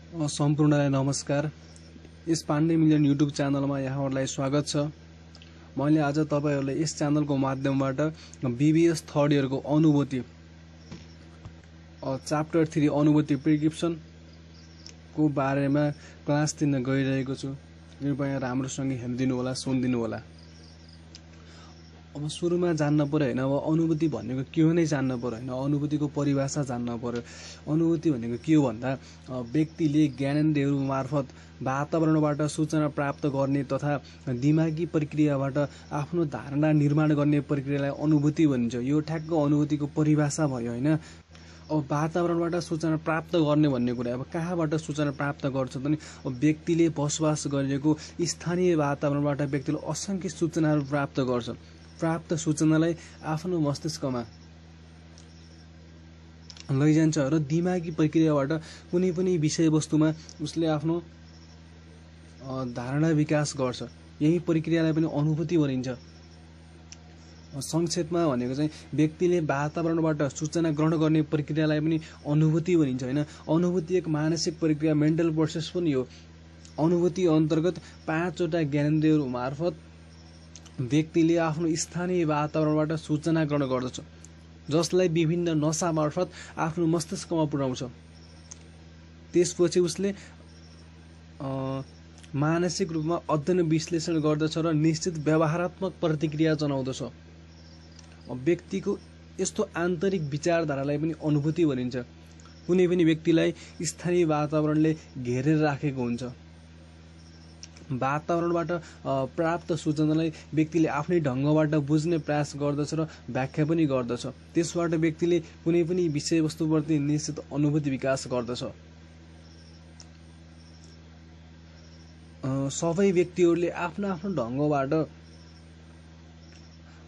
सम्पूर्णलाई नमस्कार। यस Pandey million YouTube च्यानलमा यहाँहरूलाई स्वागत छ। मैले आज तपाईहरुलाई यस च्यानलको माध्यमबाट बीबीएस थर्ड इयरको अनुभूति च्याप्टर 3 अनुभूति प्रिस्क्रिप्सन को बारेमा क्लास दिन गइरहेको छु। कृपया राम्रोसँग हेर्दिनु होला, सुनिदिनु होला। अब सुरुमा जान्न पर्यो हैन, अब अनुभूति भनेको के हो नै जान्न पर्यो हैन, अनुभूतिको परिभाषा जान्न पर्यो। अनुभूति भनेको के हो भन्दा व्यक्तिले ज्ञानेन्द्रियहरू मार्फत वातावरणबाट सूचना प्राप्त गर्ने तथा दिमागी प्रक्रियाबाट आफ्नो धारणा निर्माण गर्ने प्रक्रियालाई अनुभूति भनिन्छ। यो ठ्याक्क अनुभूतिको परिभाषा भयो हैन। अब वातावरणबाट सूचना प्राप्त गर्ने भन्ने कुरा, अब कहाँबाट सूचना प्राप्त गर्छ त नि? अब व्यक्तिले बसोबास गरेको स्थानीय वातावरणबाट व्यक्तिले असंख्य सूचनाहरू प्राप्त गर्छ। प्राप्त सूचनालाई आफ्नो मस्तिष्कमा लैजान्छ र दिमागी प्रक्रियाबाट कुनै पनि विषयवस्तुमा उसले आफ्नो धारणा विकास गर्छ। यही प्रक्रियालाई पनि अनुभूति भनिन्छ। संक्षेपमा भनेको चाहिँ व्यक्तिले वातावरणबाट सूचना ग्रहण गर्ने प्रक्रियालाई पनि अनुभूति भनिन्छ हैन। अनुभूति एक मानसिक प्रक्रिया, मेन्टल प्रोसेस पनि हो। अनुभूति अन्तर्गत 5 वटा ज्ञानेन्द्रियहरू मार्फत व्यक्तिले आफ्नो स्थानीय वातावरणबाट सूचना ग्रहण गर्दछ, जसलाई विभिन्न नसा मार्फत आफ्नो मस्तिष्कमा पुर्याउँछ। त्यसपछि उसले मानसिक रूपमा अध्ययन विश्लेषण गर्दछ र निश्चित व्यवहारात्मक प्रतिक्रिया जनाउँदछ। व्यक्तिको यस्तो आन्तरिक विचारधारालाई पनि अनुभूति भनिन्छ। कुनै पनि व्यक्तिलाई स्थानीय वातावरणले घेरेर राखेको हुन्छ। वातावरणबाट प्राप्त सूचनालाई व्यक्तिले आफ्नै ढङ्गबाट बुझ्ने प्रयास गर्दछ र व्याख्या पनि गर्दछ। त्यसबाट व्यक्तिले कुनै पनि विषयवस्तुप्रति निश्चित अनुभूति विकास गर्दछ। सबै व्यक्तिहरूले आफ्नो आफ्नो ढङ्गबाट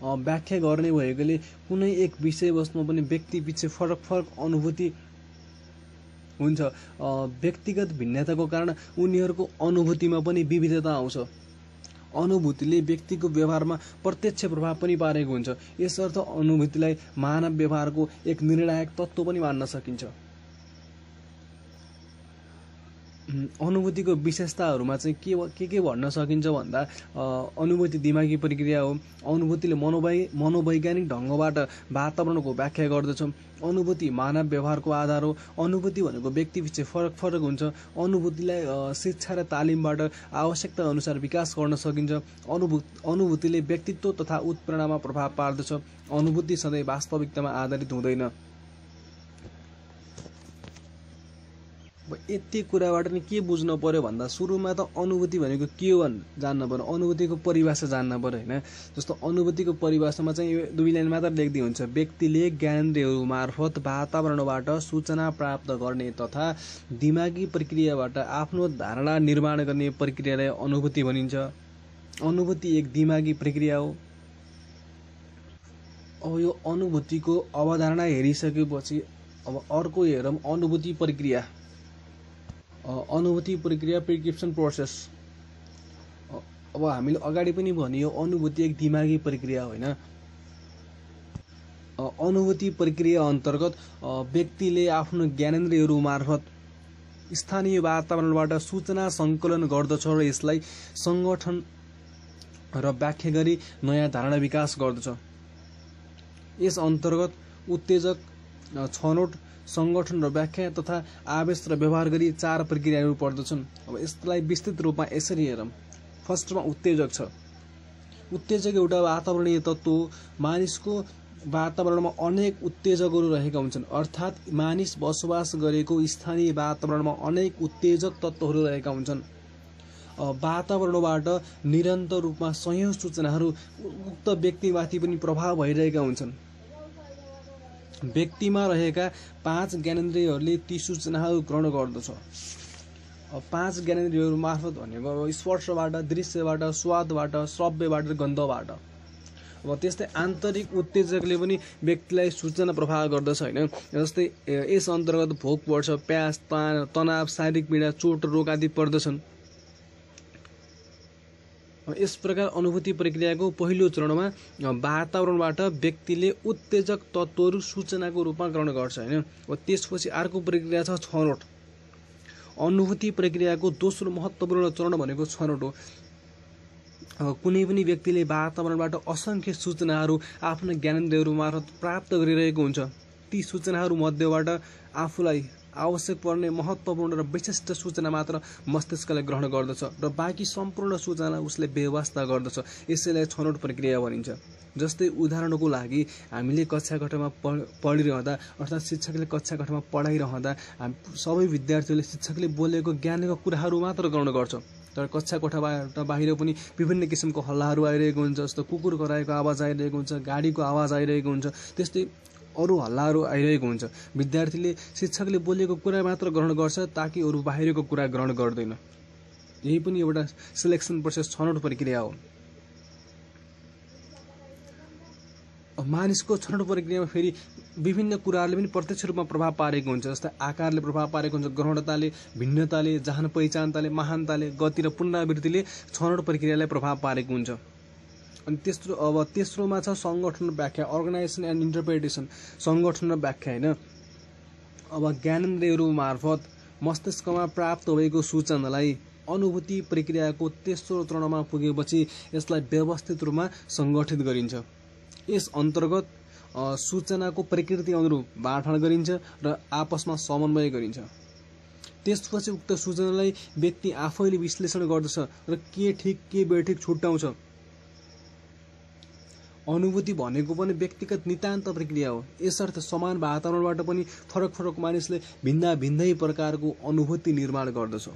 व्याख्या गर्ने भएकोले कुनै एक विषयवस्तुमा पनि व्यक्ति पछि फरक फरक अनुभूति हुन्छ। व्यक्तिगत भिन्नताको कारण उनीहरूको अनुभूतिमा पनि विविधता आउँछ। अनुभूतिले व्यक्तिको व्यवहारमा प्रत्यक्ष प्रभाव पनि पारेको हुन्छ। यसर्थ अनुभूतिलाई मानव व्यवहारको एक निर्णायक तत्त्व पनि मान्न सकिन्छ। अनुभूतिको विशेषताहरूमा चाहिँ के भन्न सकिन्छ भन्दा अनुभूति दिमागी प्रक्रिया हो। अनुभूतिले मनोवैज्ञानिक ढङ्गबाट वातावरणको व्याख्या गर्दछ। अनुभूति मानव व्यवहारको आधार हो। अनुभूति भनेको व्यक्तिपछि फरक फरक हुन्छ। अनुभूतिलाई शिक्षा र तालिमबाट आवश्यकता अनुसार विकास गर्न सकिन्छ। अनुभूतिले व्यक्तित्व तथा उत्प्रेरणामा प्रभाव पार्दछ। अनुभूति सधैँ वास्तविकतामा आधारित हुँदैन। यति कुराबाट नि के बुझ्नु पर्यो भन्दा सुरुमा त अनुभूति भनेको के हो जान्न पर्यो, अनुभूतिको परिभाषा जान्न पर्यो हैन। जस्तो अनुभूतिको परिभाषामा चाहिँ 2 लाइन मात्र लेख्दै हुन्छ। व्यक्तिले ज्ञानेन्द्रियहरू मार्फत वातावरणबाट सूचना प्राप्त गर्ने तथा दिमागी प्रक्रियाबाट आफ्नो धारणा निर्माण गर्ने प्रक्रियालाई अनुभूति भनिन्छ। अनुभूति एक दिमागी प्रक्रिया हो। अब यो अनुभूतिको अवधारणा हेरिसकेपछि अब अर्को हेरौँ अनुभूति प्रक्रिया। अनुभूति प्रक्रिया प्रिस्क्रिप्सन प्रोसेस। अब हामीले अगाडि पनि भनियो अनुभूति एक दिमागी प्रक्रिया होइन। अनुभूति प्रक्रिया अन्तर्गत व्यक्तिले आफ्नो ज्ञानेन्द्रियहरू मार्फत स्थानीय वातावरणबाट सूचना सङ्कलन गर्दछ र यसलाई संगठन र व्याख्या गरी नयाँ धारणा विकास गर्दछ। यस अन्तर्गत उत्तेजक, छनौट, संगठन र व्याख्या तथा आवेश र व्यवहार गरी 4 प्रक्रियाहरू पर्दछन्। अब यसलाई विस्तृत रूपमा यसरी हेरौँ। फर्स्टमा उत्तेजक छ। उत्तेजक एउटा वातावरणीय तत्त्व हो। मानिसको वातावरणमा अनेक उत्तेजकहरू रहेका हुन्छन्, अर्थात् मानिस बसोबास गरेको स्थानीय वातावरणमा अनेक उत्तेजक तत्त्वहरू रहेका हुन्छन्। वातावरणबाट निरन्तर रूपमा सयौं सूचनाहरू उक्त व्यक्तिमाथि पनि प्रभाव भइरहेका हुन्छन्। व्यक्तिमा रहेका 5 ज्ञानेन्द्रियहरूले ती सूचनाहरू ग्रहण गर्दछ। 5 ज्ञानेन्द्रियहरू मार्फत भनेको स्पर्शबाट, दृश्यबाट, स्वादबाट, श्रव्यबाट, गन्धबाट। अब त्यस्तै आन्तरिक उत्तेजकले पनि व्यक्तिलाई सूचना प्रभाव गर्दछ हैन। जस्तै यस अन्तर्गत भोक बढ्छ, प्यास, तनाव, शारीरिक पीडा, चोट, रोग आदि पर्दछन्। यस प्रकार अनुभूति प्रक्रियाको पहिलो चरणमा वातावरणबाट व्यक्तिले उत्तेजक तत्त्वहरू सूचनाको रूपमा ग्रहण गर्छ हैन। त्यसपछि अर्को प्रक्रिया छ छनौट। अनुभूति प्रक्रियाको दोस्रो महत्त्वपूर्ण चरण भनेको छनौट हो। कुनै पनि व्यक्तिले वातावरणबाट असंख्य सूचनाहरू आफ्नो ज्ञानेन्द्रियहरू मार्फत प्राप्त गरिरहेको हुन्छ। ती सूचनाहरू मध्येबाट आफूलाई आवश्यक पर्ने महत्त्वपूर्ण र विशिष्ट सूचना मात्र मस्तिष्कले ग्रहण गर्दछ र बाँकी सम्पूर्ण सूचना उसले बेवास्ता गर्दछ। यसैलाई छनौट प्रक्रिया भनिन्छ। जस्तै उदाहरणको लागि हामीले कक्षा कोठामा पढिरहँदा अर्थात् शिक्षकले कक्षा कोठामा पढाइरहँदा सबै विद्यार्थीहरूले शिक्षकले बोलेको ज्ञानको कुराहरू मात्र ग्रहण गर्छ। तर कक्षा कोठाबाट बाहिर पनि विभिन्न किसिमको हल्लाहरू आइरहेको हुन्छ, जस्तो कुकुर कराएको आवाज आइरहेको हुन्छ, गाडीको आवाज आइरहेको हुन्छ, त्यस्तै अरू हल्लाहरू आइरहेको हुन्छ। विद्यार्थीले शिक्षकले बोलेको कुरा मात्र ग्रहण गर्छ, ताकि अरू बाहिरको कुरा ग्रहण गर्दैन। यही पनि एउटा सिलेक्सन प्रोसेस छनौट प्रक्रिया हो। मानिसको छनौट प्रक्रियामा फेरि विभिन्न कुराहरूले पनि प्रत्यक्ष रूपमा प्रभाव पारेको हुन्छ। जस्तै आकारले प्रभाव पारेको हुन्छ, ग्रहणताले, भिन्नताले, जान पहिचानताले, महानताले, गति र पुनरावृत्तिले छनौट प्रक्रियालाई प्रभाव पारेको हुन्छ। अनि तेस्रोमा छ संगठन र व्याख्या, अर्गनाइजेसन एन्ड इन्टरप्रिटेसन। संगठन र व्याख्या होइन। अब ज्ञानेन्द्रियहरू मार्फत मस्तिष्कमा प्राप्त भएको सूचनालाई अनुभूति प्रक्रियाको तेस्रो चरणमा पुगेपछि यसलाई व्यवस्थित रूपमा सङ्गठित गरिन्छ। यस अन्तर्गत सूचनाको प्रकृति अनुरूप बाँडफाँड गरिन्छ र आपसमा समन्वय गरिन्छ। त्यसपछि उक्त सूचनालाई व्यक्ति आफैले विश्लेषण गर्दछ र के ठिक के बेठिक छुट्याउँछ। अनुभूति भनेको पनि व्यक्तिगत नितान्त प्रक्रिया हो। यसर्थ समान वातावरणबाट पनि फरक फरक मानिसले भिन्दै प्रकारको अनुभूति निर्माण गर्दछ।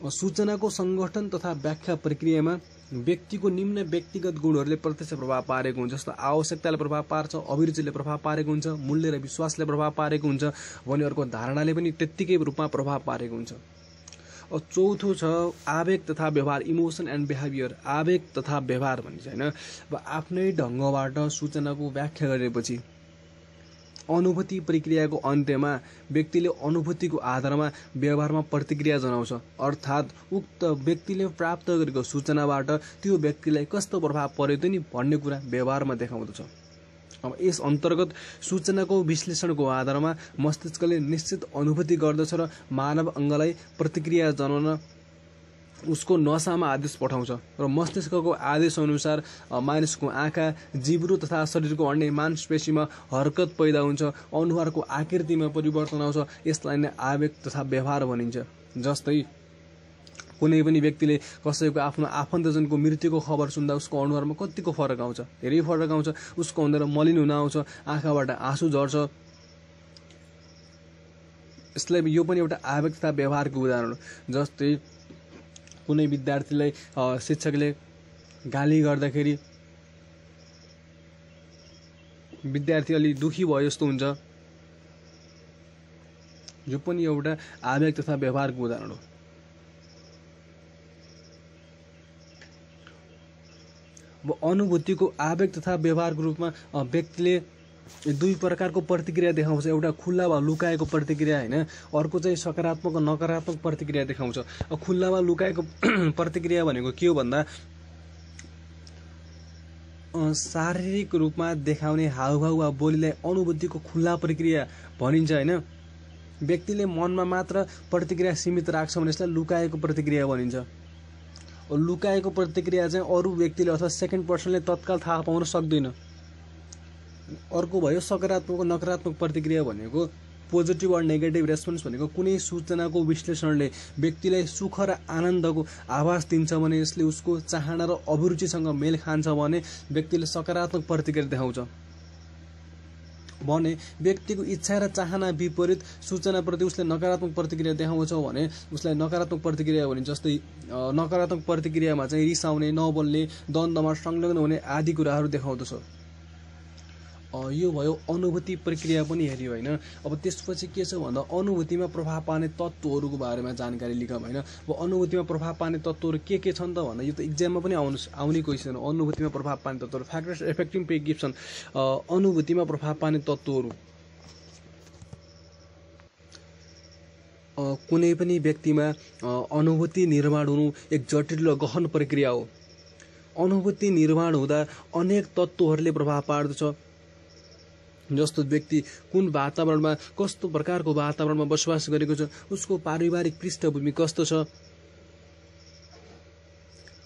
सूचनाको संगठन तथा व्याख्या प्रक्रियामा व्यक्तिको निम्न व्यक्तिगत गुणहरूले प्रत्यक्ष प्रभाव पारेको हुन्छ। जस्तो आवश्यकताले प्रभाव पार्छ, अभिरुचिले प्रभाव पारेको हुन्छ, मूल्य र विश्वासले प्रभाव पारेको हुन्छ भने अर्को धारणाले पनि त्यत्तिकै रूपमा प्रभाव पारेको हुन्छ। चौथो छ आवेग तथा व्यवहार, इमोसन एन्ड बिहेभियर। आवेग तथा व्यवहार भनिन्छ होइन। अब आफ्नै ढङ्गबाट सूचनाको व्याख्या गरेपछि अनुभूति प्रक्रियाको अन्त्यमा व्यक्तिले अनुभूतिको आधारमा व्यवहारमा प्रतिक्रिया जनाउँछ। अर्थात् उक्त व्यक्तिले प्राप्त गरेको सूचनाबाट त्यो व्यक्तिलाई कस्तो प्रभाव पर्यो त नि भन्ने कुरा व्यवहारमा देखाउँदछ। अब यस अन्तर्गत सूचनाको विश्लेषणको आधारमा मस्तिष्कले निश्चित अनुभूति गर्दछ र मानव अङ्गलाई प्रतिक्रिया जनाउन उसको नसामा आदेश पठाउँछ र मस्तिष्कको आदेश अनुसार मानिसको आँखा, जिब्रो तथा शरीरको अन्य मांसपेशीमा हरकत पैदा हुन्छ, अनुहारको आकृतिमा परिवर्तन आउँछ। यसलाई नै आवेग तथा व्यवहार भनिन्छ। जस्तै कुनै पनि व्यक्तिले कसैको आफ्नो आफन्तजनको मृत्युको खबर सुन्दा उसको अनुहारमा कतिको फरक आउँछ, धेरै फरक आउँछ। उसको अनुहार मलिन हुन आउँछ, आँखाबाट आँसु झर्छ। यसलाई यो पनि एउटा आवेग तथा व्यवहारको उदाहरण हो। जस्तै कुनै विद्यार्थीलाई शिक्षकले गाली गर्दाखेरि विद्यार्थी अलि दुखी भयो जस्तो हुन्छ। यो पनि एउटा आवेग तथा व्यवहारको उदाहरण हो। अब अनुभूतिको आवेग तथा व्यवहारको रूपमा व्यक्तिले दुई प्रकारको प्रतिक्रिया देखाउँछ। एउटा खुल्ला वा लुकाएको प्रतिक्रिया होइन, अर्को चाहिँ सकारात्मक र नकारात्मक प्रतिक्रिया देखाउँछ। खुल्ला वा लुकाएको प्रतिक्रिया भनेको के हो भन्दा शारीरिक रूपमा देखाउने हावभाव वा बोलीलाई अनुभूतिको खुल्ला प्रक्रिया भनिन्छ होइन। व्यक्तिले मनमा मात्र प्रतिक्रिया सीमित राख्छ भने यसलाई लुकाएको प्रतिक्रिया भनिन्छ। लुकाएको प्रतिक्रिया चाहिँ अरू व्यक्तिले अथवा सेकेन्ड पर्सनले तत्काल थाहा पाउन सक्दैन। अर्को भयो सकारात्मक र नकारात्मक प्रतिक्रिया भनेको पोजिटिभ र नेगेटिभ रेस्पोन्स भनेको कुनै सूचनाको विश्लेषणले व्यक्तिलाई सुख र आनन्दको आभास दिन्छ भने यसले उसको चाहना र अभिरुचिसँग मेल खान्छ भने व्यक्तिले सकारात्मक प्रतिक्रिया देखाउँछ। भने व्यक्तिको इच्छा र चाहना विपरीत सूचनाप्रति उसले नकारात्मक प्रतिक्रिया देखाउँछ भने उसलाई नकारात्मक प्रतिक्रिया भनिन्छ। जस्तै नकारात्मक प्रतिक्रियामा चाहिँ रिसाउने, नबोल्ने, द्वन्द्वमा संलग्न हुने आदि कुराहरू देखाउँदछ। यो भयो अनुभूति प्रक्रिया पनि हेऱ्यो होइन। अब त्यसपछि के छ भन्दा अनुभूतिमा प्रभाव पार्ने तत्त्वहरूको बारेमा जानकारी लिखौँ होइन। अब अनुभूतिमा प्रभाव पार्ने तत्त्वहरू के छन् त भन्दा यो त इक्जाममा पनि आउने क्वेसन हो। अनुभूतिमा प्रभाव पार्ने तत्त्वहरू, फ्याक्टर्स एफेक्टिङ प्रेस्क्रिप्सन। अनुभूतिमा प्रभाव पार्ने तत्त्वहरू कुनै पनि व्यक्तिमा अनुभूति निर्माण हुनु एक जटिल र गहन प्रक्रिया हो। अनुभूति निर्माण हुँदा अनेक तत्त्वहरूले प्रभाव पार्दछ। जस्तो व्यक्ति कुन वातावरणमा कस्तो प्रकारको वातावरणमा बसोबास गरेको छ, उसको पारिवारिक पृष्ठभूमि कस्तो छ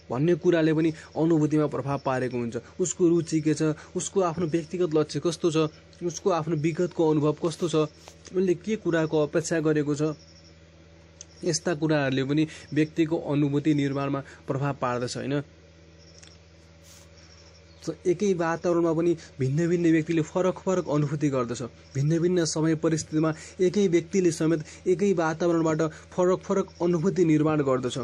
भन्ने कुराले पनि अनुभूतिमा प्रभाव पारेको हुन्छ। उसको रुचि के छ, उसको आफ्नो व्यक्तिगत लक्ष्य कस्तो छ, उसको आफ्नो विगतको अनुभव कस्तो छ, उसले के कुराको अपेक्षा गरेको छ, यस्ता कुराहरूले पनि व्यक्तिको अनुभूति निर्माणमा प्रभाव पार्दछ हैन। एकै वातावरणमा पनि भिन्न भिन्न व्यक्तिले फरक फरक अनुभूति गर्दछ। भिन्न भिन्न समय परिस्थितिमा एकै व्यक्तिले समेत एकै वातावरणबाट फरक फरक अनुभूति निर्माण गर्दछ।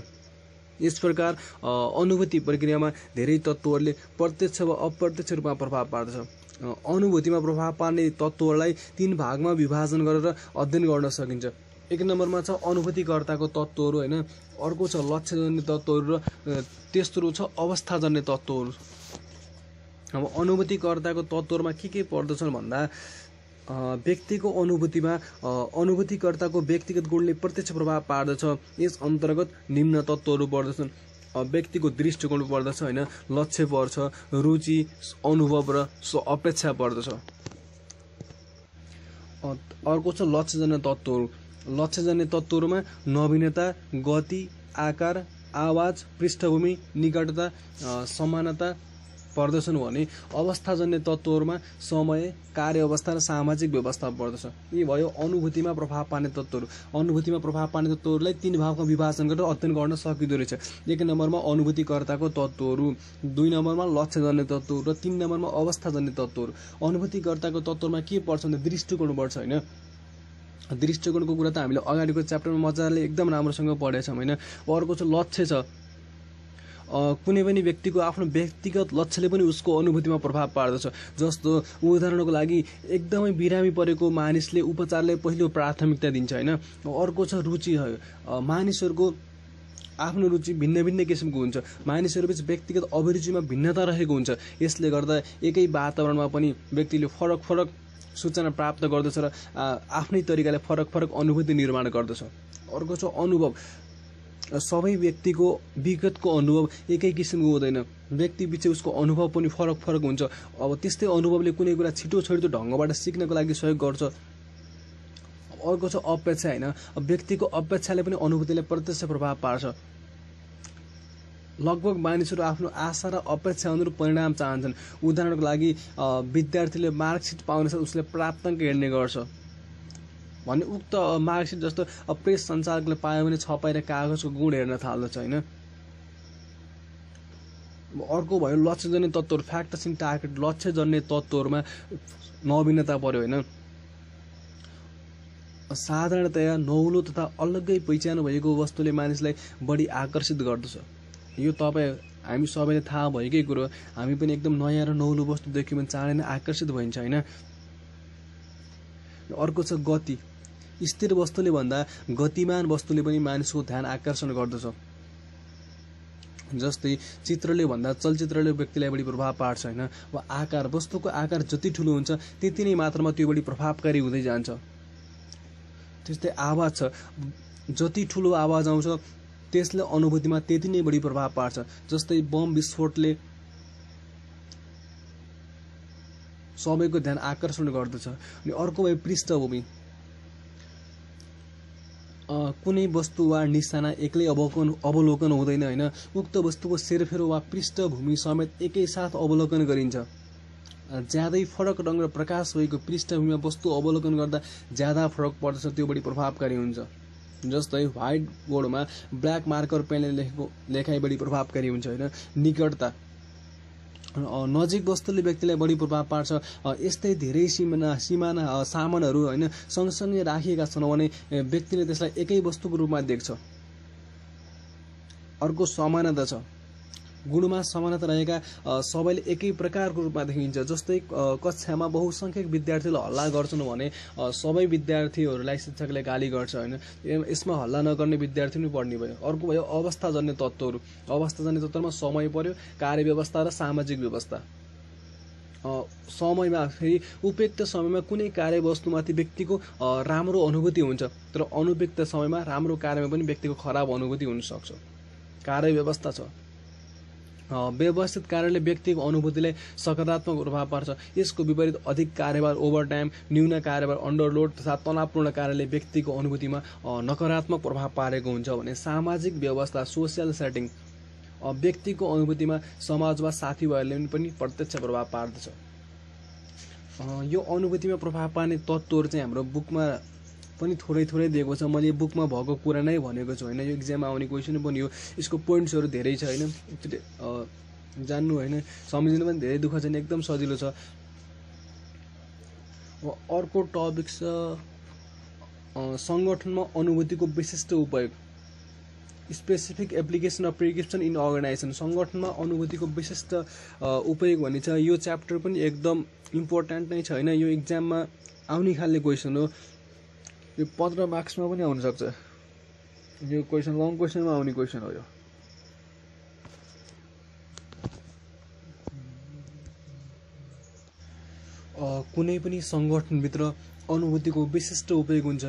यस प्रकार अनुभूति प्रक्रियामा धेरै तत्त्वहरूले प्रत्यक्ष वा अप्रत्यक्ष रूपमा प्रभाव पार्दछ। अनुभूतिमा प्रभाव पार्ने तत्त्वहरूलाई 3 भागमा विभाजन गरेर अध्ययन गर्न सकिन्छ। 1 नम्बरमा छ अनुभूतिकर्ताको तत्त्वहरू हैन, अर्को छ लक्ष्यजन्य तत्त्वहरू र तेस्रो छ अवस्थाजन्य तत्त्वहरू। अब अनुभूतिकर्ताको तत्त्वहरूमा के पर्दछन् भन्दा व्यक्तिको अनुभूतिमा अनुभूतिकर्ताको व्यक्तिगत गुणले प्रत्यक्ष प्रभाव पार्दछ। यस अन्तर्गत निम्न तत्त्वहरू पर्दछन्। व्यक्तिको दृष्टिकोण पर्दछ हैन, लक्ष्य पर्छ, रुचि, अनुभव र अपेक्षा पर्दछ। अर्को छ लक्ष्यजन्य तत्त्वहरू। लक्ष्यजन्य तत्त्वहरूमा नवीनता, गति, आकार, आवाज, पृष्ठभूमि, निकटता, समानता पर्दछन् भने अवस्थाजन्य तत्त्वहरूमा समय, कार्य अवस्था र सामाजिक व्यवस्था पर्दछ। यी भयो अनुभूतिमा प्रभाव पार्ने तत्त्वहरू। अनुभूतिमा प्रभाव पार्ने तत्त्वहरूलाई 3 भागमा विभाजन गरेर अध्ययन गर्न सकिँदो रहेछ। 1 नम्बरमा अनुभूतिकर्ताको तत्त्वहरू, 2 नम्बरमा लक्ष्यजन्य तत्त्वहरू र 3 नम्बरमा अवस्थाजन्य तत्त्वहरू। अनुभूतिकर्ताको तत्त्वमा के पर्छ भने दृष्टिकोण पर्छ हैन। दृष्टिकोणको कुरा त हामीले अगाडिको च्याप्टरमा मजाले एकदम राम्रोसँग पढेछौँ हैन। अर्को छ लक्ष्य छ। कुनै पनि व्यक्तिको आफ्नो व्यक्तिगत लक्ष्यले पनि उसको अनुभूतिमा प्रभाव पार्दछ। जस्तो उदाहरणको लागि एकदमै बिरामी परेको मानिसले उपचारलाई पहिलो प्राथमिकता दिन्छ हैन। अर्को छ रुचि। मानिसहरूको आफ्नो रुचि भिन्न भिन्न किसिमको हुन्छ। मानिसहरूबीच व्यक्तिगत अभिरुचिमा भिन्नता रहेको हुन्छ। यसले गर्दा एकै वातावरणमा पनि व्यक्तिले फरक फरक सूचना प्राप्त गर्दछ र आफ्नै तरिकाले फरक फरक अनुभूति निर्माण गर्दछ। अर्को छ अनुभव। सबै व्यक्तिको विगतको अनुभव एकै किसिमको हुँदैन। व्यक्ति पछि उसको अनुभव पनि फरक फरक हुन्छ। अब त्यस्तै अनुभवले कुनै कुरा छिटो छिटो ढङ्गबाट सिक्नको लागि सहयोग गर्छ। अर्को छ अपेक्षा हैन। व्यक्तिको अपेक्षाले पनि अनुभूतिलाई प्रत्यक्ष प्रभाव पार्छ। लगभग मानिसहरू आफ्नो आशा र अपेक्षा अनुरूप परिणाम चाहन्छन्। उदाहरणको लागि विद्यार्थीले मार्कसिट पाउनेछ उसले प्राप्ताङ्क हेर्ने गर्छ भने उक्त मार्कसिट जस्तो प्रेस सञ्चालकले पायो भने छपाएर कागजको गुण हेर्न थाल्दछ हैन। अर्को भयो लक्ष्यजन्य तत्त्वहरू, फ्याक्टर्स इन टार्गेट। लक्ष्यजन्य तत्त्वहरूमा नवीनता पर्यो हैन। साधारणतया नौलो तथा अलग्गै पहिचान भएको वस्तुले मानिसलाई बढी आकर्षित गर्दछ। यो हामी सबैले थाहा भएकै कुरो। हामी पनि एकदम नयाँ र नौलो वस्तु देख्यौँ भने चाँडै नै आकर्षित भइन्छ हैन। अर्को छ गति। स्थिर वस्तुले भन्दा गतिमान वस्तुले पनि मानिसको ध्यान आकर्षण गर्दछ। जस्तै चित्रले भन्दा चलचित्रले व्यक्तिलाई बढी प्रभाव पार्छ हैन। वा आकार, वस्तुको आकार जति ठुलो हुन्छ त्यति नै मात्रामा त्यो बढी प्रभावकारी हुँदै जान्छ। त्यस्तै आवाज छ। जति ठुलो आवाज आउँछ त्यसले अनुभूतिमा त्यति नै बढी प्रभाव पार्छ। जस्तै बम विस्फोटले सबैको ध्यान आकर्षण गर्दछ। अनि अर्को भयो पृष्ठभूमि। कुनै वस्तु वा निशाना एक्लै अवलोकन हुँदैन हैन। उक्त वस्तुको सेरफेरो वा पृष्ठभूमि समेत एकैसाथ अवलोकन गरिन्छ। ज्यादै फरक रङ र प्रकाश भएको पृष्ठभूमिमा वस्तु अवलोकन गर्दा ज्यादा फरक पर्दछ, त्यो बढी प्रभावकारी हुन्छ। जस्तै व्हाइट बोर्डमा ब्ल्याक मार्कर पेनले लेखेको लेखाइ बढी प्रभावकारी हुन्छ हैन। निकटता। नजिक वस्तुले व्यक्तिलाई बढी प्रभाव पार्छ। यस्तै धेरै सामानहरू हैन सँगसँगै राखिएका छन् भने व्यक्तिले त्यसलाई एकै वस्तुको रूपमा देख्छ। अर्को समानता छ। गुणमा समानता रहेका सबैले एकै प्रकारको रूपमा देखिन्छ। जस्तै कक्षामा बहुसंख्यक विद्यार्थीले हल्ला गर्छन् भने सबै विद्यार्थीहरूलाई शिक्षकले गाली गर्छ हैन। यसमा हल्ला नगर्ने विद्यार्थी पनि पढ्ने भयो। अर्को भयो अवस्थाजन्य तत्त्वहरू। अवस्थाजन्य तत्त्वमा समय पर्यो, कार्य व्यवस्था र सामाजिक व्यवस्था। समयमा फेरि उपयुक्त समयमा कुनै कार्यवस्तुमाथि व्यक्तिको राम्रो अनुभूति हुन्छ, तर अनुपयुक्त समयमा राम्रो कार्यमा पनि व्यक्तिको खराब अनुभूति हुन सक्छ। कार्य व्यवस्था छ। व्यवस्थित कार्यले व्यक्तिको अनुभूतिलाई सकारात्मक प्रभाव पार्छ। यसको विपरीत अधिक कार्यभार, ओभरटाइम, न्यून कार्यभार, अन्डरलोड तथा तनावपूर्ण कार्यले व्यक्तिको अनुभूतिमा नकारात्मक प्रभाव पारेको हुन्छ भने सामाजिक व्यवस्था, सोसियल सेटिङ व्यक्तिको अनुभूतिमा समाज वा साथीभाइहरूले पनि प्रत्यक्ष प्रभाव पार्दछ। यो अनुभूतिमा प्रभाव पार्ने तत्त्वहरू चाहिँ हाम्रो बुकमा पनि थोरै दिएको छ। मैले बुकमा भएको कुरा नै भनेको छु होइन, यो इक्जाममा आउने क्वेसन पनि हो। यसको पोइन्ट्सहरू धेरै छ होइन, जान्नु होइन, सम्झिनु पनि धेरै दुःख छैन, एकदम सजिलो छ। अर्को टपिक छ सङ्गठनमा अनुभूतिको विशिष्ट उपयोग, specific application of prescription in organisation. सङ्गठनमा अनुभूतिको विशिष्ट उपयोग भन्ने छ। यो च्याप्टर पनि एकदम इम्पोर्टेन्ट नै छ होइन, यो इक्जाममा आउने खालको क्वेसन हो। यो 15 मार्क्समा पनि आउन सक्छ। यो क्वेसन लङ क्वेसनमा आउने क्वेसन हो यो। कुनै पनि सङ्गठनभित्र अनुभूतिको विशिष्ट उपयोग हुन्छ।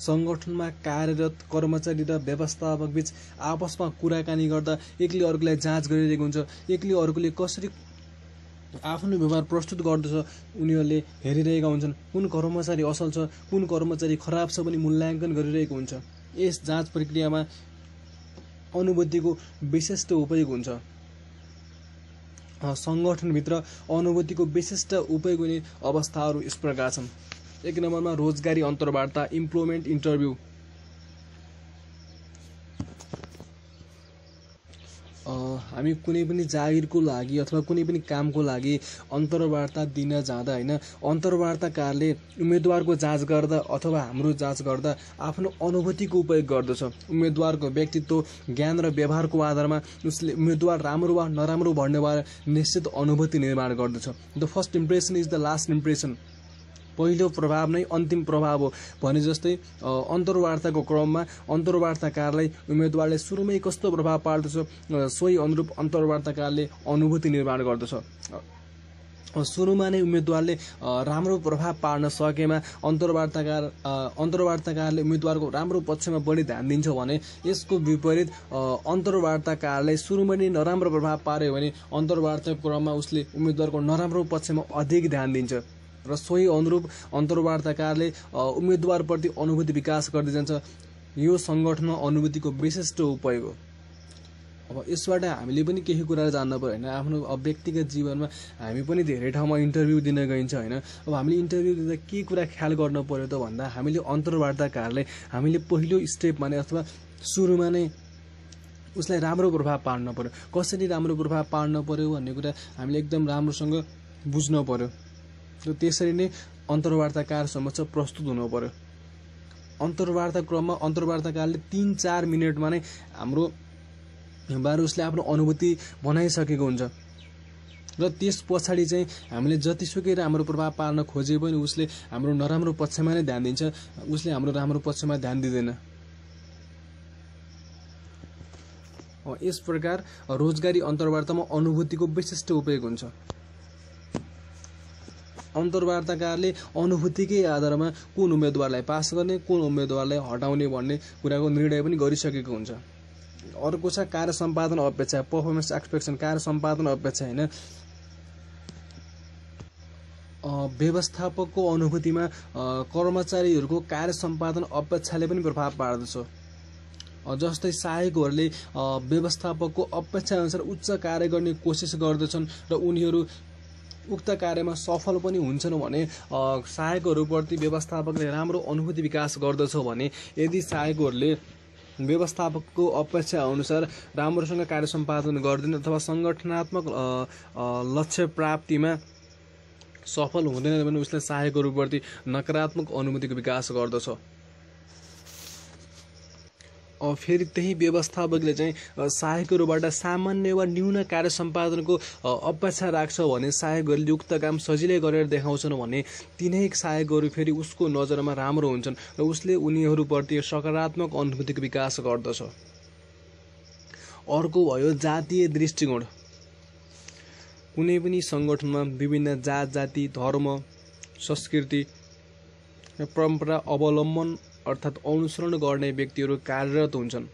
सङ्गठनमा कार्यरत कर्मचारी र व्यवस्थापक बीच आपसमा कुराकानी गर्दा एकले अर्कोलाई जाँच गरिरहेको हुन्छ। एकले अर्कोले कसरी आफ्नो व्यवहार प्रस्तुत गर्दछ उनीहरूले हेरिरहेका हुन्छन्। कुन कर्मचारी असल छ, कुन कर्मचारी खराब छ पनि मूल्याङ्कन गरिरहेको हुन्छ। यस जाँच प्रक्रियामा अनुभूतिको विशिष्ट उपयोग हुन्छ। सङ्गठनभित्र अनुभूतिको विशिष्ट उपयोग हुने अवस्थाहरू यस प्रकार छन्। 1 नम्बरमा रोजगारी अन्तर्वार्ता, इम्प्लोयमेन्ट इन्टरभ्यू। हामी कुनै पनि जागिरको लागि अथवा कुनै पनि कामको लागि अन्तर्वार्ता दिन जाँदा होइन, अन्तर्वार्ताकारले उम्मेदवारको जाँच गर्दा अथवा हाम्रो जाँच गर्दा आफ्नो अनुभूतिको उपयोग गर्दछ। उम्मेदवारको व्यक्तित्व, ज्ञान र व्यवहारको आधारमा उसले उम्मेदवार राम्रो वा नराम्रो भन्ने बारे निश्चित अनुभूति निर्माण गर्दछ। The first impression is the last impression. पहिलो प्रभाव नै अन्तिम प्रभाव हो भने जस्तै अन्तर्वार्ताको क्रममा अन्तर्वार्ताकारलाई उम्मेदवारले सुरुमै कस्तो प्रभाव पार्दछ सोही अनुरूप अन्तर्वार्ताकारले अनुभूति निर्माण गर्दछ। सुरुमा नै उम्मेदवारले राम्रो प्रभाव पार्न सकेमा अन्तर्वार्ताकारले उम्मेदवारको राम्रो पक्षमा बढी ध्यान दिन्छ भने यसको विपरीत अन्तर्वार्ताकारले सुरुमा नै नराम्रो प्रभाव पार्यो भने अन्तर्वार्ताको क्रममा उसले उम्मेदवारको नराम्रो पक्षमा अधिक ध्यान दिन्छ र सोही अनुरूप अन्तर्वार्ताकारले उम्मेदवारप्रति अनुभूति विकास गर्दै जान्छ। यो सङ्गठनमा अनुभूतिको विशिष्ट उपयोग हो। अब यसबाट हामीले पनि केही कुराहरू जान्न पर्यो होइन। आफ्नो व्यक्तिगत जीवनमा हामी पनि धेरै ठाउँमा इन्टरभ्यू दिन गइन्छ होइन। अब हामीले इन्टरभ्यू दिँदा के कुरा ख्याल गर्नु पर्यो त भन्दा हामीले अन्तर्वार्ताकारले हामीले पहिलो स्टेप माने अथवा सुरुमा नै उसलाई राम्रो प्रभाव पार्न पर्यो। कसरी राम्रो प्रभाव पार्न पर्यो भन्ने कुरा हामीले एकदम राम्रोसँग बुझ्न पर्यो र त्यसरी नै अन्तर्वार्ताकार समक्ष प्रस्तुत हुनु पर्यो। अन्तर्वार्ता क्रममा अन्तर्वार्ताकारले 3-4 मिनटमा नै हाम्रो बारे उसले आफ्नो अनुभूति बनाइसकेको हुन्छ र त्यस पछाडि चाहिँ हामीले जतिसुकै राम्रो प्रभाव पार्न खोजे पनि उसले हाम्रो नराम्रो पक्षमा नै ध्यान दिन्छ, उसले हाम्रो राम्रो पक्षमा ध्यान दिँदैन। यस प्रकार रोजगारी अन्तर्वार्तामा अनुभूतिको विशिष्ट उपयोग हुन्छ। अन्तर्वार्ताकारले अनुभूतिकै आधारमा कुन उम्मेदवारलाई पास गर्ने, कुन उम्मेदवारलाई हटाउने भन्ने कुराको निर्णय पनि गरिसकेको हुन्छ। अर्को छ कार्य सम्पादन अपेक्षा, पर्फर्मेन्स एक्सपेक्टेसन। कार्य सम्पादन अपेक्षा होइन, व्यवस्थापकको अनुभूतिमा कर्मचारीहरूको कार्य सम्पादन अपेक्षाले पनि प्रभाव पार्दछ। जस्तै सहायकहरूले व्यवस्थापकको अपेक्षा अनुसार उच्च कार्य गर्ने कोसिस गर्दछन् र उनीहरू उक्त कार्यमा सफल पनि हुन्छन् भने सहायकहरूप्रति व्यवस्थापकले राम्रो अनुभूति विकास गर्दछ भने यदि सहायकहरूले व्यवस्थापकको अपेक्षा अनुसार राम्रोसँग कार्य सम्पादन गर्दैन अथवा सङ्गठनात्मक लक्ष्य प्राप्तिमा सफल हुँदैन भने उसले सहायकहरूप्रति नकारात्मक अनुभूतिको विकास गर्दछ। फेरि त्यही व्यवस्थापकले चाहिँ सहायकहरूबाट सामान्य वा न्यून कार्य सम्पादनको अपेक्षा राख्छ भने सहायकहरूले उक्त काम सजिलै गरेर देखाउँछन् भने तिनै सहायकहरू फेरि उसको नजरमा राम्रो हुन्छन् र उसले उनीहरूप्रति सकारात्मक अनुभूतिको विकास गर्दछ। अर्को भयो जातीय दृष्टिकोण। कुनै पनि सङ्गठनमा विभिन्न जात जाति, धर्म, संस्कृति र परम्परा अवलम्बन अर्थात् अनुसरण गर्ने व्यक्तिहरू कार्यरत हुन्छन्।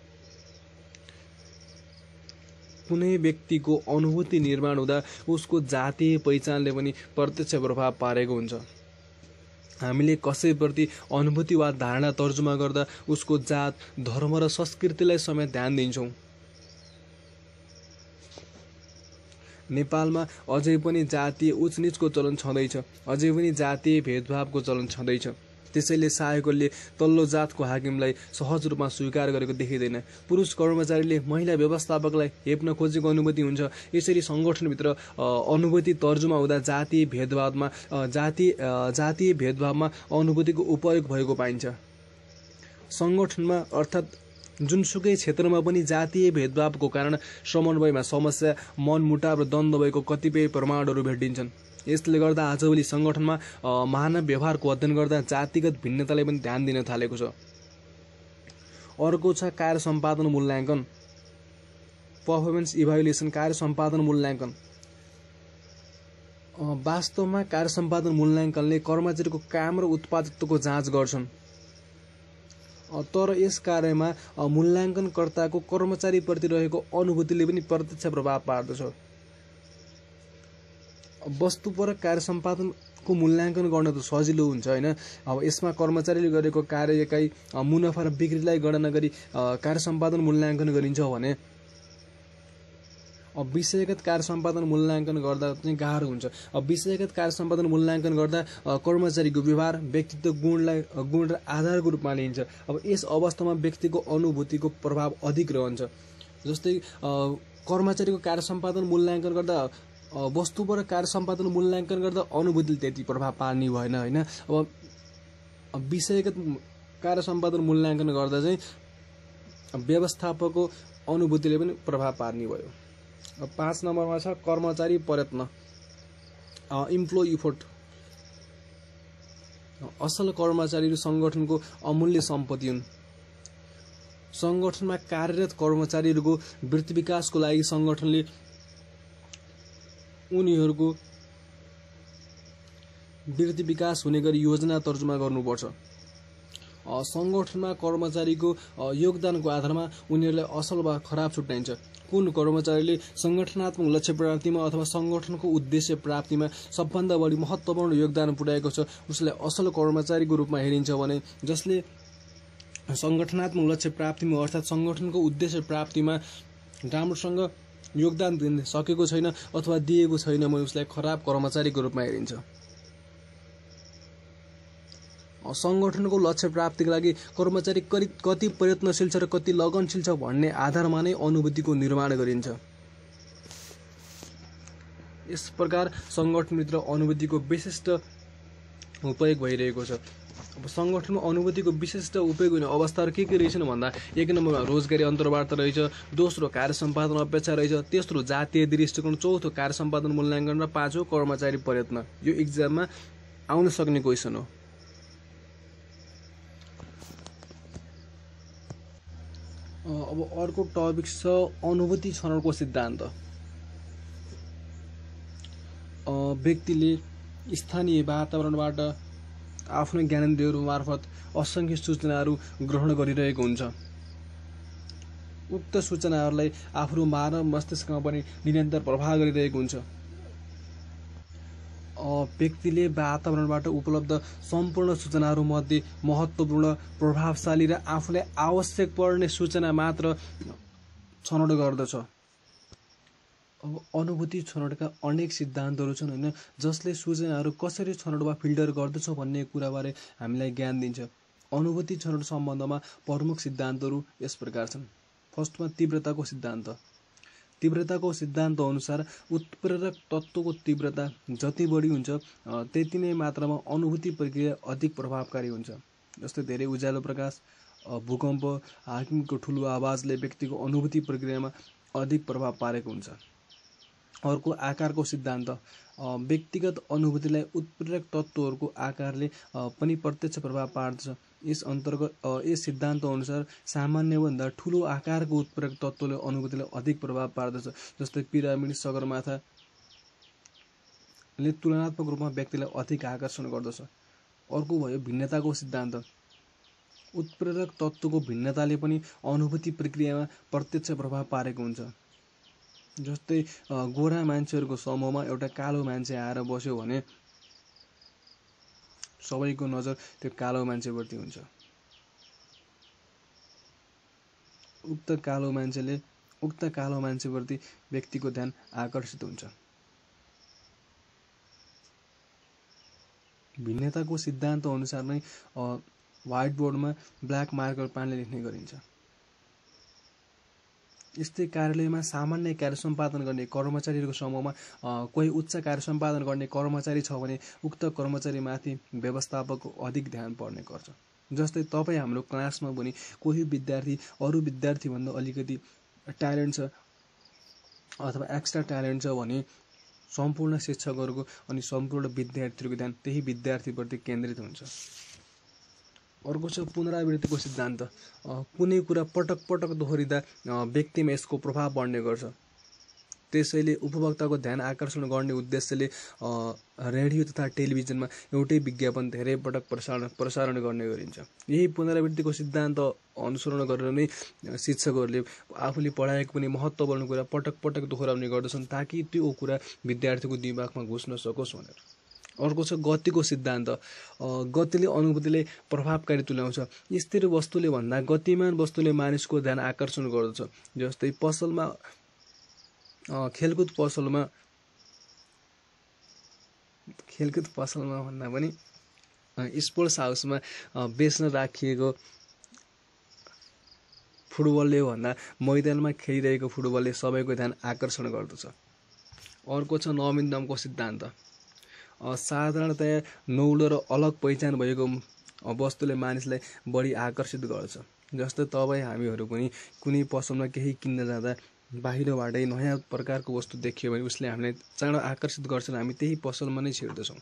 कुनै व्यक्तिको अनुभूति निर्माण हुँदा उसको जातीय पहिचानले पनि प्रत्यक्ष प्रभाव पारेको हुन्छ। हामीले कसैप्रति अनुभूति वा धारणा तर्जुमा गर्दा उसको जात, धर्म र संस्कृतिलाई समेत ध्यान दिन्छौँ। नेपालमा अझै पनि जातीय उचनिचको चलन छँदैछ, अझै पनि जातीय भेदभावको चलन छँदैछ। त्यसैले शासकहरूले तल्लो जातको हाकिमलाई सहज रूपमा स्वीकार गरेको देखिँदैन। पुरुष कर्मचारीले महिला व्यवस्थापकलाई हेप्न खोजेको अनुभूति हुन्छ। यसरी सङ्गठनभित्र अनुभूति तर्जुमा हुँदा जातीय भेदभावमा अनुभूतिको उपयोग भएको पाइन्छ। सङ्गठनमा अर्थात् जुनसुकै क्षेत्रमा पनि जातीय भेदभावको कारण समन्वयमा समस्या, मनमुटाव र द्वन्द्व भएको कतिपय प्रमाणहरू भेटिन्छन्। यसले गर्दा आजभोलि सङ्गठनमा मानव व्यवहारको अध्ययन गर्दा जातिगत भिन्नतालाई पनि ध्यान दिन थालेको छ। अर्को छ कार्य सम्पादन मूल्याङ्कन, पर्फर्मेन्स इभ्यालुएसन। कार्य सम्पादन मूल्याङ्कन वास्तवमा कार्य सम्पादन मूल्याङ्कनले कर्मचारीको काम र उत्पादकताको जाँच गर्छन्, तर यस कार्यमा मूल्याङ्कनकर्ताको कर्मचारीप्रति रहेको अनुभूतिले पनि प्रत्यक्ष प्रभाव पार्दछ। वस्तुपरक कार्य सम्पादनको मूल्याङ्कन गर्न त सजिलो हुन्छ होइन। अब यसमा कर्मचारीले गरेको कार्यकै मुनाफा र बिक्रीलाई गणना गरी कार्य सम्पादन मूल्याङ्कन गरिन्छ भने अब विषयगत कार्य सम्पादन मूल्याङ्कन गर्दा चाहिँ गाह्रो हुन्छ। अब विषयगत कार्य सम्पादन मूल्याङ्कन गर्दा कर्मचारीको व्यवहार, व्यक्तित्व गुण र आधारको रूपमा लिइन्छ। अब यस अवस्थामा व्यक्तिको अनुभूतिको प्रभाव अधिक रहन्छ। जस्तै कर्मचारीको कार्य सम्पादन मूल्याङ्कन गर्दा वस्तुपरक कार्य सम्पादन मूल्याङ्कन गर्दा अनुभूतिले त्यति प्रभाव पार्ने भएन होइन। अब विषयगत कार्य सम्पादन मूल्याङ्कन गर्दा चाहिँ व्यवस्थापकको अनुभूतिले पनि प्रभाव पार्ने भयो। 5 नम्बरमा छ कर्मचारी प्रयत्न, इम्प्लोइ इफोर्ट। असल कर्मचारीहरू सङ्गठनको अमूल्य सम्पत्ति हुन्। सङ्गठनमा कार्यरत कर्मचारीहरूको वृत्ति विकासको लागि सङ्गठनले उनीहरूको वृत्ति विकास हुने गरी योजना तर्जुमा गर्नुपर्छ। सङ्गठनमा कर्मचारीको योगदानको आधारमा उनीहरूलाई असल वा खराब छुट्याइन्छ। कुन कर्मचारीले सङ्गठनात्मक लक्ष्य प्राप्तिमा अथवा सङ्गठनको उद्देश्य प्राप्तिमा सबभन्दा बढी महत्त्वपूर्ण योगदान पुर्याएको छ उसलाई असल कर्मचारीको रूपमा हेरिन्छ भने जसले सङ्गठनात्मक लक्ष्य प्राप्तिमा अर्थात् सङ्गठनको उद्देश्य प्राप्तिमा राम्रोसँग योगदान दिन सकेको छैन अथवा दिएको छैन भने उसलाई खराब कर्मचारीको रूपमा हेरिन्छ। सङ्गठनको लक्ष्य प्राप्तिका लागि कर्मचारी कति प्रयत्नशील छ र कति लगनशील छ भन्ने आधारमा नै अनुभूतिको निर्माण गरिन्छ। यस प्रकार सङ्गठनभित्र अनुभूतिको विशिष्ट उपयोग भइरहेको छ। अब सङ्गठनमा अनुभूतिको विशिष्ट उपयोग हुने अवस्थाहरू के रहेछन् भन्दा 1 नम्बरमा रोजगारी अन्तर्वार्ता रहेछ, दोस्रो कार्य सम्पादन अपेक्षा रहेछ, तेस्रो जातीय दृष्टिकोण, चौथो कार्य सम्पादन मूल्याङ्कन र पाँचौं कर्मचारी प्रयत्न। यो इक्जाममा आउन सक्ने क्वेसन हो। अब अर्को टपिक छ अनुभूति छनौटको सिद्धान्त। व्यक्तिले स्थानीय वातावरणबाट आफ्नो ज्ञानेन्द्रियहरू मार्फत असङ्ख्य सूचनाहरू ग्रहण गरिरहेको हुन्छ। उक्त सूचनाहरूलाई आफ्नो मानव मस्तिष्कमा पनि निरन्तर प्रभाव गरिरहेको हुन्छ। व्यक्तिले वातावरणबाट उपलब्ध सम्पूर्ण सूचनाहरूमध्ये महत्त्वपूर्ण, प्रभावशाली र आफूलाई आवश्यक पर्ने सूचना मात्र छनौट गर्दछ। अब अनुभूति छनौटका अनेक सिद्धान्तहरू छन् होइन, जसले सूचनाहरू कसरी छनौट वा फिल्टर गर्दछ भन्ने कुराबारे हामीलाई ज्ञान दिन्छ। अनुभूति छनौट सम्बन्धमा प्रमुख सिद्धान्तहरू यस प्रकार छन्। फर्स्टमा तीव्रताको सिद्धान्त। तीव्रताको सिद्धान्त अनुसार उत्प्रेरक तत्त्वको तीव्रता जति बढी हुन्छ त्यति नै मात्रामा अनुभूति प्रक्रिया अधिक प्रभावकारी हुन्छ। जस्तै धेरै उज्यालो प्रकाश, भूकम्प, हाकिमको ठुलो आवाजले व्यक्तिको अनुभूति प्रक्रियामा अधिक प्रभाव पारेको हुन्छ। अर्को आकारको सिद्धान्त। व्यक्तिगत अनुभूतिलाई उत्प्रेरक तत्त्वहरूको आकारले पनि प्रत्यक्ष प्रभाव पार्दछ। यस सिद्धान्त अनुसार सामान्यभन्दा ठुलो आकारको उत्प्रेरक तत्त्वले अनुभूतिलाई अधिक प्रभाव पार्दछ। जस्तै पिरामिड, सगरमाथाले तुलनात्मक रूपमा व्यक्तिलाई अधिक आकर्षण गर्दछ। अर्को भयो भिन्नताको सिद्धान्त। उत्प्रेरक तत्त्वको भिन्नताले पनि अनुभूति प्रक्रियामा प्रत्यक्ष प्रभाव पारेको हुन्छ। जस्तै गोरा मान्छेहरूको समूहमा एउटा कालो मान्छे आएर बस्यो भने सबैको नजर त्यो कालो मान्छेप्रति हुन्छ। उक्त कालो मान्छेप्रति व्यक्तिको ध्यान आकर्षित हुन्छ। भिन्नताको सिद्धान्त अनुसार नै व्हाइट बोर्डमा ब्ल्याक मार्कर पेनले लेख्ने गरिन्छ। यस्तै कार्यालयमा सामान्य कार्य सम्पादन गर्ने कर्मचारीहरूको समूहमा कोही उच्च कार्य सम्पादन गर्ने कर्मचारी छ भने उक्त कर्मचारीमाथि व्यवस्थापकको अधिक ध्यान पर्ने गर्छ। जस्तै तपाईँ हाम्रो क्लासमा पनि कोही विद्यार्थी अरू विद्यार्थीभन्दा अलिकति ट्यालेन्ट छ अथवा एक्स्ट्रा ट्यालेन्ट छ भने सम्पूर्ण शिक्षकहरूको अनि सम्पूर्ण विद्यार्थीहरूको ध्यान त्यही विद्यार्थीप्रति केन्द्रित हुन्छ। अर्को छ पुनरावृत्तिको सिद्धान्त। कुनै कुरा पटक पटक दोहोरिँदा व्यक्तिमा यसको प्रभाव बढ्ने गर्छ। त्यसैले उपभोक्ताको ध्यान आकर्षण गर्ने उद्देश्यले रेडियो तथा टेलिभिजनमा एउटै विज्ञापन धेरै पटक प्रसारण गर्ने गरिन्छ। यही पुनरावृत्तिको सिद्धान्त अनुसरण गरेर नै शिक्षकहरूले आफूले पढाएको पनि महत्त्वपूर्ण कुरा पटक पटक दोहोऱ्याउने गर्दछन् ताकि त्यो कुरा विद्यार्थीको दिमागमा घुस्न सकोस् भनेर। अर्को छ गतिको सिद्धान्त। गतिले अनुभूतिले प्रभावकारी तुल्याउँछ। स्थिर वस्तुले भन्दा गतिमान वस्तुले मानिसको ध्यान आकर्षण गर्दछ। जस्तै खेलकुद पसलमा भन्दा पनि स्पोर्ट्स हाउसमा बेच्न राखिएको फुटबलले भन्दा मैदानमा खेलिरहेको फुटबलले सबैको ध्यान आकर्षण गर्दछ। अर्को छ नवीनतमको सिद्धान्त। साधारणतया नौलो र अलग पहिचान भएको वस्तुले मानिसलाई बढी आकर्षित गर्छ। जस्तै तपाईँ हामीहरू पनि कुनै पसलमा केही किन्न जाँदा बाहिरबाटै नयाँ प्रकारको वस्तु देखियो भने उसले हामीलाई चाँडो आकर्षित गर्छ र हामी त्यही पसलमा नै छिर्दछौँ।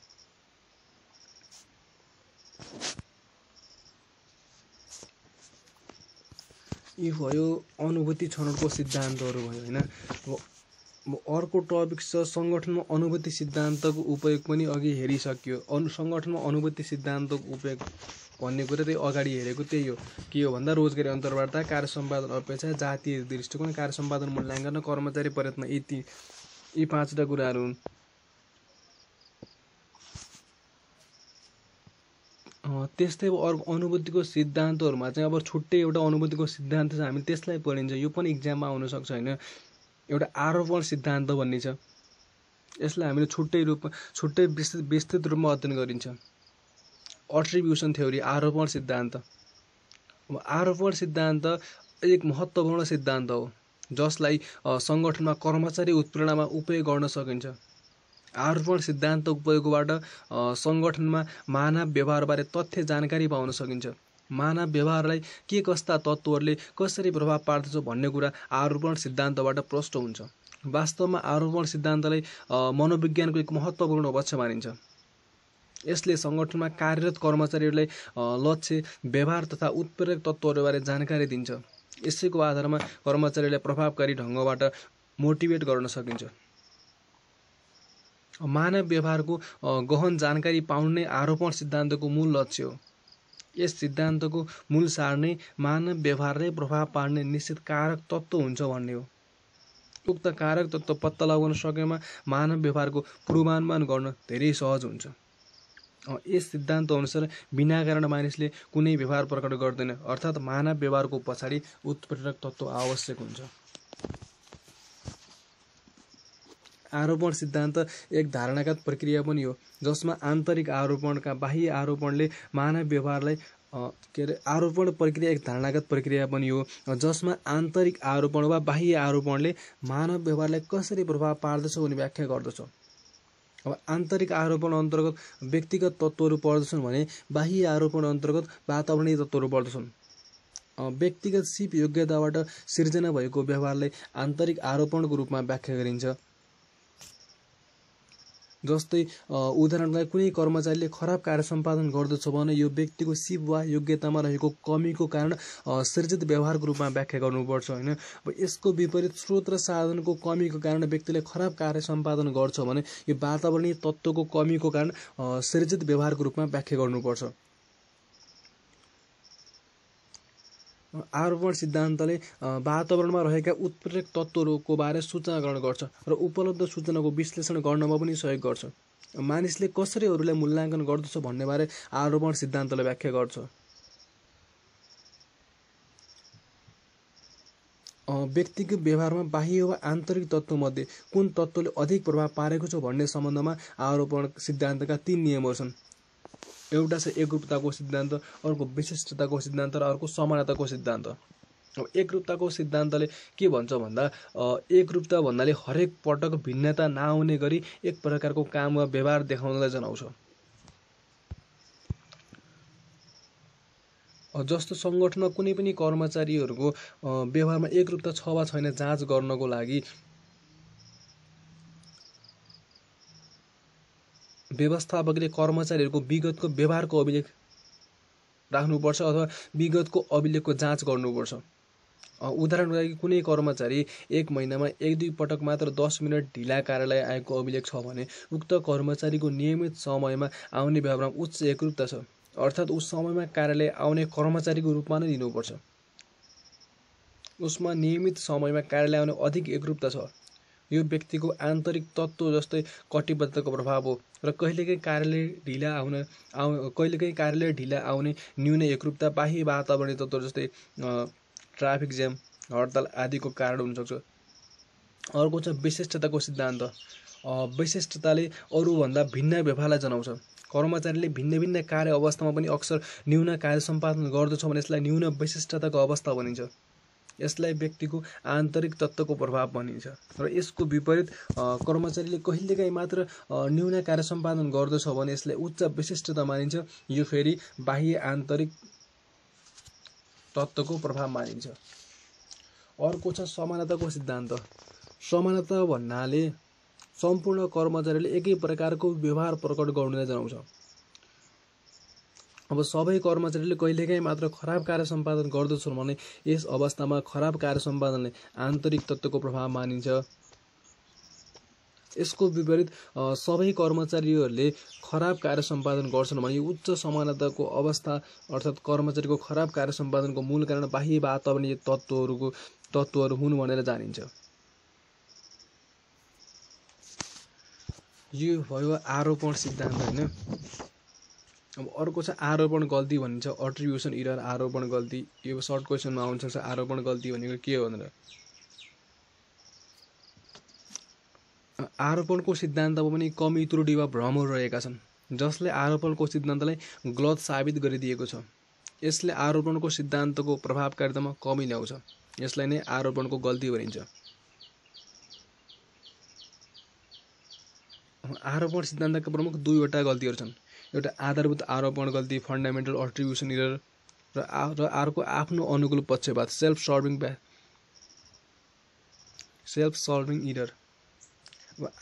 यी भयो अनुभूति छनौटको सिद्धान्तहरू भयो होइन। अर्को टपिक छ सङ्गठनमा अनुभूति सिद्धान्तको उपयोग पनि अघि हेरिसकियो। सङ्गठनमा अनुभूति सिद्धान्तको उपयोग भन्ने कुरा त्यही अगाडि हेरेको त्यही हो। के हो भन्दा रोजगारी अन्तर्वार्ता, कार्य सम्पादन अपेक्षा, जातीय दृष्टिकोण, कार्य सम्पादन मूल्याङ्कन, कर्मचारी प्रयत्न यी पाँचवटा कुराहरू हुन्। त्यस्तै अर्को अनुभूतिको सिद्धान्तहरूमा चाहिँ अब छुट्टै एउटा अनुभूतिको सिद्धान्त छ, हामी त्यसलाई पढिन्छ। यो पनि इक्जाममा आउन सक्छ होइन। एउटा आरोपण सिद्धान्त भन्ने छ। यसलाई हामीले छुट्टै विस्तृत रूपमा अध्ययन गरिन्छ। अट्रिब्युसन थ्योरी, आरोपण सिद्धान्त। आरोपण सिद्धान्त एक महत्त्वपूर्ण सिद्धान्त हो जसलाई सङ्गठनमा कर्मचारी उत्प्रेरणामा उपयोग गर्न सकिन्छ। आरोपण सिद्धान्त उपयोगबाट सङ्गठनमा मानव व्यवहारबारे तथ्य जानकारी पाउन सकिन्छ। मानव व्यवहारलाई के कस्ता तत्त्वहरूले कसरी प्रभाव पार्दछ भन्ने कुरा आरोपण सिद्धान्तबाट प्रष्ट हुन्छ। वास्तवमा आरोपण सिद्धान्तलाई मनोविज्ञानको एक महत्त्वपूर्ण पक्ष मानिन्छ। यसले सङ्गठनमा कार्यरत कर्मचारीहरूलाई लक्ष्य, व्यवहार तथा उत्प्रेरक तत्त्वहरूबारे जानकारी दिन्छ। यसैको आधारमा कर्मचारीलाई प्रभावकारी ढङ्गबाट मोटिभेट गर्न सकिन्छ। मानव व्यवहारको गहन जानकारी पाउनु नै आरोपण सिद्धान्तको मूल लक्ष्य हो। यस सिद्धान्तको मूल सार नै मानव व्यवहारलाई प्रभाव पार्ने निश्चित कारक तत्त्व हुन्छ भन्ने हो। उक्त कारक तत्त्व पत्ता लगाउन सकेमा मानव व्यवहारको पूर्वानुमान गर्न धेरै सहज हुन्छ। यस सिद्धान्त अनुसार बिना कारण मानिसले कुनै व्यवहार प्रकट गर्दैन, अर्थात् मानव व्यवहारको पछाडि उत्प्रेरक तत्त्व आवश्यक हुन्छ। आरोपण सिद्धान्त एक धारणागत प्रक्रिया पनि हो जसमा आन्तरिक आरोपणका बाह्य आरोपणले मानव व्यवहारलाई आरोपण प्रक्रिया एक धारणागत प्रक्रिया पनि हो जसमा आन्तरिक आरोपण वा बाह्य आरोपणले मानव व्यवहारलाई कसरी प्रभाव पार्दछ भनी व्याख्या गर्दछ। अब आन्तरिक आरोपण अन्तर्गत व्यक्तिगत तत्त्वहरू पर्दछन् भने बाह्य आरोपण अन्तर्गत वातावरणीय तत्त्वहरू पर्दछन्। व्यक्तिगत सिप योग्यताबाट सिर्जना भएको व्यवहारलाई आन्तरिक आरोपणको रूपमा व्याख्या गरिन्छ। जस्तै उदाहरणलाई कुनै कर्मचारीले खराब कार्य सम्पादन गर्दछ भने यो व्यक्तिको सिप वा योग्यतामा रहेको कमीको कारण सृजित व्यवहारको रूपमा व्याख्या गर्नुपर्छ होइन। अब यसको विपरीत स्रोत र साधनको कमीको कारण व्यक्तिले खराब कार्य सम्पादन गर्छ भने यो वातावरणीय तत्त्वको कमीको कारण सृजित व्यवहारको रूपमा व्याख्या गर्नुपर्छ। आरोपण सिद्धान्तले वातावरणमा रहेका उत्प्रेरक तत्त्वहरूको बारे सूचना ग्रहण गर्छ र उपलब्ध सूचनाको विश्लेषण गर्नमा पनि सहयोग गर्छ। मानिसले कसरी अरूलाई मूल्याङ्कन गर्दछ भन्नेबारे आरोपण सिद्धान्तले व्याख्या गर्छ। व्यक्तिको व्यवहारमा बाह्य वा आन्तरिक तत्त्वमध्ये कुन तत्त्वले अधिक प्रभाव पारेको छ भन्ने सम्बन्धमा आरोपण सिद्धान्तका 3 नियमहरू छन्। एउटा छ एकरूपताको सिद्धान्त, अर्को विशिष्टताको सिद्धान्त र अर्को समानताको सिद्धान्त। अब एकरूपताको सिद्धान्तले के भन्छ भन्दा एकरूपता भन्नाले हरेक पटक भिन्नता नआउने गरी एक प्रकारको काम वा व्यवहार देखाउनलाई जनाउँछ। जस्तो सङ्गठनमा कुनै पनि कर्मचारीहरूको व्यवहारमा एकरूपता छ वा छैन जाँच गर्नको लागि व्यवस्थापकले कर्मचारीहरूको विगतको व्यवहारको अभिलेख राख्नुपर्छ अथवा विगतको अभिलेखको जाँच गर्नुपर्छ। उदाहरणको लागि कुनै कर्मचारी 1 महिनामा 1-2 पटक मात्र 10 मिनट ढिला कार्यालय आएको अभिलेख छ भने उक्त कर्मचारीको नियमित समयमा आउने व्यवहारमा उच्च एकरूपता छ, अर्थात् उस समयमा कार्यालय आउने कर्मचारीको रूपमा नै लिनुपर्छ। उसमा नियमित समयमा कार्यालय आउने अधिक एकरूपता छ। यो व्यक्तिको आन्तरिक तत्त्व जस्तै कटिबद्धताको प्रभाव हो र कहिलेकाहीँ कार्यालय ढिला आउने न्यून एकरूपता बाह्य वातावरणीय तत्त्व जस्तै ट्राफिक ज्याम, हडताल आदिको कारण हुन सक्छ। अर्को छ विशिष्टताको सिद्धान्त। विशिष्टताले अरूभन्दा भिन्न व्यवहारलाई जनाउँछ। कर्मचारीले भिन्न भिन्न कार्य अवस्थामा पनि अक्सर न्यून कार्य सम्पादन गर्दछ भने यसलाई न्यून विशिष्टताको अवस्था भनिन्छ। यसलाई व्यक्तिको आन्तरिक तत्त्वको प्रभाव भनिन्छ र यसको विपरीत कर्मचारीले कहिलेकाहीँ मात्र न्यून कार्य सम्पादन गर्दछ भने यसलाई उच्च विशिष्टता मानिन्छ। यो फेरि बाह्य आन्तरिक तत्त्वको प्रभाव मानिन्छ। अर्को छ समानताको सिद्धान्त। समानता भन्नाले सम्पूर्ण कर्मचारीले एकै प्रकारको व्यवहार प्रकट गर्नुलाई जनाउँछ। अब सबै कर्मचारीले कहिलेकाहीँ मात्र खराब कार्य सम्पादन गर्दछन् भने यस अवस्थामा खराब कार्य सम्पादनले आन्तरिक तत्त्वको प्रभाव मानिन्छ। यसको विपरीत सबै कर्मचारीहरूले खराब कार्य सम्पादन गर्छन् भने उच्च समानताको अवस्था अर्थात् कर्मचारीको खराब कार्य सम्पादनको मूल कारण बाह्य वातावरणीय तत्त्वहरू हुन् भनेर जानिन्छ। यो भयो आरोपण सिद्धान्त हैन। अब अर्को छ आरोपण गल्ती भनिन्छ, अट्रिब्युसन इरर, आरोपण गल्ती। यो सर्ट क्वेसनमा आउन सक्छ आरोपण गल्ती भनेको के हो भनेर। आरोपणको सिद्धान्तमा पनि कमी, त्रुटि वा भ्रमहरू रहेका छन् जसले आरोपणको सिद्धान्तलाई गलत साबित गरिदिएको छ। यसले आरोपणको सिद्धान्तको प्रभावकारितामा कमी ल्याउँछ। यसलाई नै आरोपणको गल्ती भनिन्छ। आरोपण सिद्धान्तका प्रमुख 2वटा गल्तीहरू छन्। एउटा आधारभूत आरोपण गल्ती, फन्डामेन्टल अट्रिब्युसन इरर, र अर्को आफ्नो अनुकूल पक्षपात, सेल्फ सल्भिङ इरर।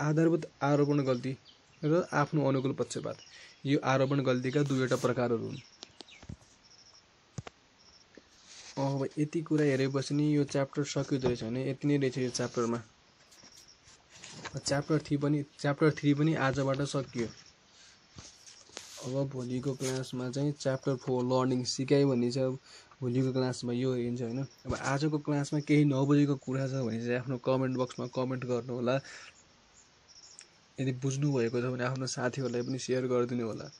आधारभूत आरोपण गल्ती र आफ्नो अनुकूल पक्षपात यो आरोपण गल्तीका 2वटा प्रकारहरू हुन्। अब यति कुरा हेरेपछि नि यो च्याप्टर सकिँदो रहेछ भने यति नै रहेछ यो च्याप्टरमा। च्याप्टर 3 पनि आजबाट सकियो। अब भोलिको क्लासमा चाहिँ च्याप्टर 4 लर्निङ सिकाइ भन्ने छ। भोलिको क्लासमा यो हेरिन्छ हैन। अब आजको क्लासमा केही नबुझेको कुरा छ भने चाहिँ आफ्नो कमेन्ट बक्समा कमेन्ट गर्नु होला। यदि बुझ्नु भएको छ भने आफ्नो साथीहरूलाई पनि सेयर गरिदिनु होला।